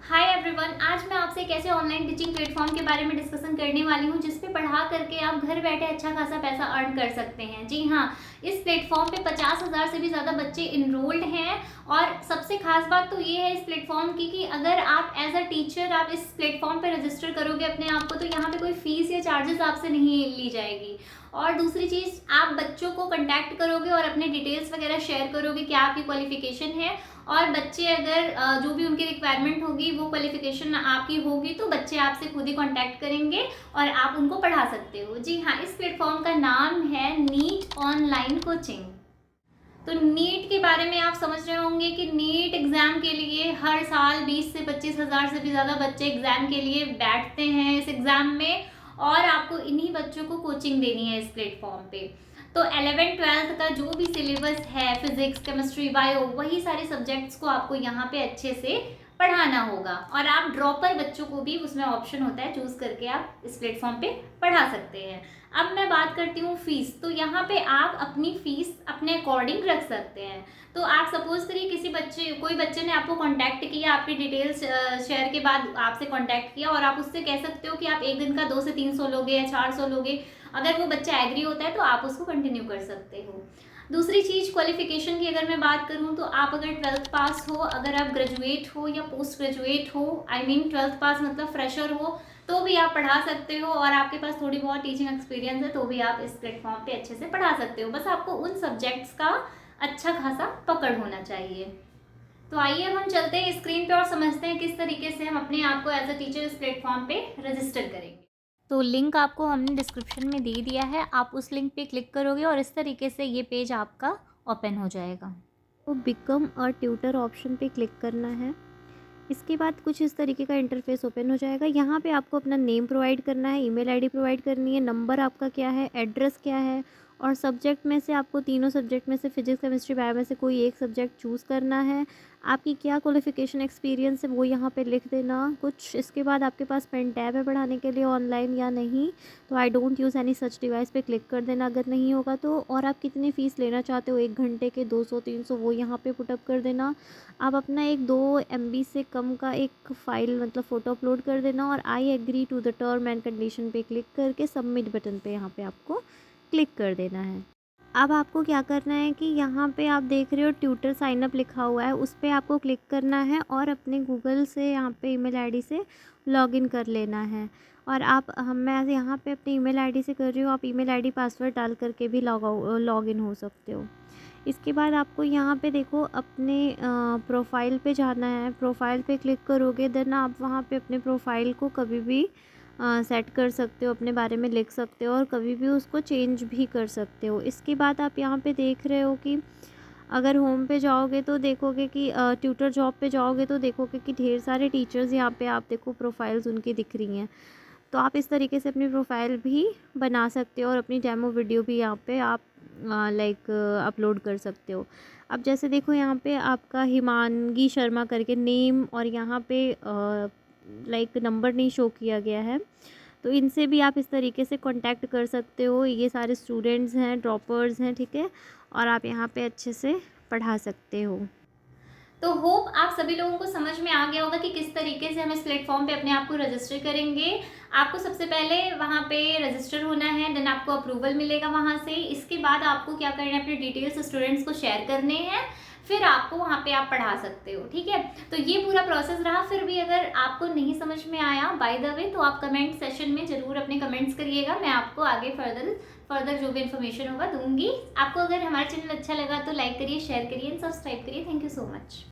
Hi everyone, आज मैं आपसे एक ऐसे ऑनलाइन टीचिंग प्लेटफॉर्म के बारे में डिस्कशन करने वाली हूँ जिस पे पढ़ा करके आप घर बैठे अच्छा खासा पैसा अर्न कर सकते हैं। जी हाँ, इस प्लेटफॉर्म पे 50,000 से भी ज़्यादा बच्चे इनरोल्ड हैं। और सबसे खास बात तो ये है इस प्लेटफॉर्म की कि अगर आप एज अ टीचर आप इस प्लेटफॉर्म पे रजिस्टर करोगे अपने आप को, तो यहाँ पे कोई फीस या चार्जेस आपसे नहीं ली जाएगी। और दूसरी चीज़, आप बच्चों को कंटैक्ट करोगे और अपने डिटेल्स वगैरह शेयर करोगे, क्या आपकी क्वालिफिकेशन है, और बच्चे अगर जो भी उनकी रिक्वायरमेंट होगी वो क्वालिफिकेशन आपकी होगी तो बच्चे आपसे खुद ही कांटेक्ट करेंगे और आप उनको पढ़ा सकते हो। जी हाँ, इस प्लेटफॉर्म का नाम है नीट ऑनलाइन कोचिंग। तो नीट के बारे में आप समझ रहे होंगे कि नीट एग्ज़ाम के लिए हर साल 20 से 25,000 से भी ज़्यादा बच्चे एग्ज़ाम के लिए बैठते हैं इस एग्ज़ाम में, और आपको इन्हीं बच्चों को कोचिंग देनी है इस प्लेटफॉर्म पे। तो 11th-12th का जो भी सिलेबस है, फिजिक्स, केमिस्ट्री, बायो, वही सारे सब्जेक्ट्स को आपको यहाँ पे अच्छे से पढ़ाना होगा। और आप ड्रॉपर बच्चों को भी उसमें ऑप्शन होता है, चूज करके आप इस प्लेटफॉर्म पे पढ़ा सकते हैं। अब मैं बात करती हूँ फीस। तो यहाँ पे आप अपनी फीस अपने अकॉर्डिंग रख सकते हैं। तो आप सपोज करिए कोई बच्चे ने आपको कांटेक्ट किया, आपकी डिटेल्स शेयर के बाद आपसे कांटेक्ट किया, और आप उससे कह सकते हो कि आप एक दिन का 200 से 300 लोगे या 400 लोगे। अगर वो बच्चा एग्री होता है तो आप उसको कंटिन्यू कर सकते हो। दूसरी चीज़, क्वालिफिकेशन की अगर मैं बात करूँ तो आप अगर 12th पास हो, अगर आप ग्रेजुएट हो या पोस्ट ग्रेजुएट हो, आई मीन 12th पास मतलब फ्रेशर हो, तो भी आप पढ़ा सकते हो। और आपके पास थोड़ी बहुत टीचिंग एक्सपीरियंस है तो भी आप इस प्लेटफॉर्म पे अच्छे से पढ़ा सकते हो। बस आपको उन सब्जेक्ट्स का अच्छा खासा पकड़ होना चाहिए। तो आइए अब हम चलते हैं स्क्रीन पे और समझते हैं किस तरीके से हम अपने आप को एज अ टीचर इस प्लेटफॉर्म पे रजिस्टर करेंगे। तो लिंक आपको हमने डिस्क्रिप्शन में दे दिया है, आप उस लिंक पे क्लिक करोगे और इस तरीके से ये पेज आपका ओपन हो जाएगा। तो बिकम अ ट्यूटर ऑप्शन पे क्लिक करना है। इसके बाद कुछ इस तरीके का इंटरफेस ओपन हो जाएगा। यहाँ पे आपको अपना नेम प्रोवाइड करना है, ईमेल आईडी प्रोवाइड करनी है, नंबर आपका क्या है, एड्रेस क्या है, और सब्जेक्ट में से आपको तीनों सब्जेक्ट में से फिजिक्स केमिस्ट्री बायो में से कोई एक सब्जेक्ट चूज़ करना है। आपकी क्या क्वालिफिकेशन एक्सपीरियंस है वो यहाँ पे लिख देना कुछ। इसके बाद आपके पास पेन टैब है पढ़ाने के लिए ऑनलाइन या नहीं, तो I don't use any such device पे क्लिक कर देना अगर नहीं होगा तो। और आप कितनी फ़ीस लेना चाहते हो, 1 घंटे के 200-300, वो यहाँ पे पुटअप कर देना। आप अपना एक 2 MB से कम का एक फ़ाइल मतलब फ़ोटो अपलोड कर देना, और I agree to the term and condition पे क्लिक करके सबमिट बटन पे यहाँ पे आपको क्लिक कर देना है। अब आपको क्या करना है कि यहाँ पे आप देख रहे हो ट्यूटर साइन अप लिखा हुआ है, उस पर आपको क्लिक करना है और अपने गूगल से यहाँ पे ईमेल आईडी से लॉगिन कर लेना है। और मैं यहाँ पे अपनी ईमेल आईडी से कर रही हूँ, आप ईमेल आईडी पासवर्ड डाल करके भी लॉगिन हो सकते हो। इसके बाद आपको यहाँ पे देखो अपने प्रोफाइल पे जाना है। प्रोफाइल पे क्लिक करोगे देन आप वहाँ पे अपने प्रोफाइल को कभी भी सेट कर सकते हो, अपने बारे में लिख सकते हो और कभी भी उसको चेंज भी कर सकते हो। इसके बाद आप यहाँ पे देख रहे हो कि अगर होम पे जाओगे तो देखोगे कि ट्यूटर जॉब पे जाओगे तो देखोगे कि ढेर सारे टीचर्स यहाँ पे आप देखो प्रोफाइल्स उनकी दिख रही हैं। तो आप इस तरीके से अपनी प्रोफाइल भी बना सकते हो और अपनी डेमो वीडियो भी यहाँ पे आप अपलोड कर सकते हो। अब जैसे देखो यहाँ पे आपका हिमांगी शर्मा करके नेम और यहाँ पे नंबर नहीं शो किया गया है, तो इनसे भी आप इस तरीके से कांटेक्ट कर सकते हो। ये सारे स्टूडेंट्स हैं, ड्रॉपर्स हैं, ठीक है, और आप यहाँ पे अच्छे से पढ़ा सकते हो। तो होप आप सभी लोगों को समझ में आ गया होगा कि किस तरीके से हम इस प्लेटफॉर्म पे अपने आप को रजिस्टर करेंगे। आपको सबसे पहले वहाँ पे रजिस्टर होना है, देन आपको अप्रूवल मिलेगा वहाँ से। इसके बाद आपको क्या करना है, अपने डिटेल्स स्टूडेंट्स को शेयर करने हैं, फिर आपको वहाँ पे आप पढ़ा सकते हो। ठीक है, तो ये पूरा प्रोसेस रहा। फिर भी अगर आपको नहीं समझ में आया बाय द वे, तो आप कमेंट सेशन में ज़रूर अपने कमेंट्स करिएगा, मैं आपको आगे फर्दर जो भी इन्फॉर्मेशन होगा दूंगी। आपको अगर हमारा चैनल अच्छा लगा तो लाइक करिए, शेयर करिए एंड सब्सक्राइब करिए। Thank you so much.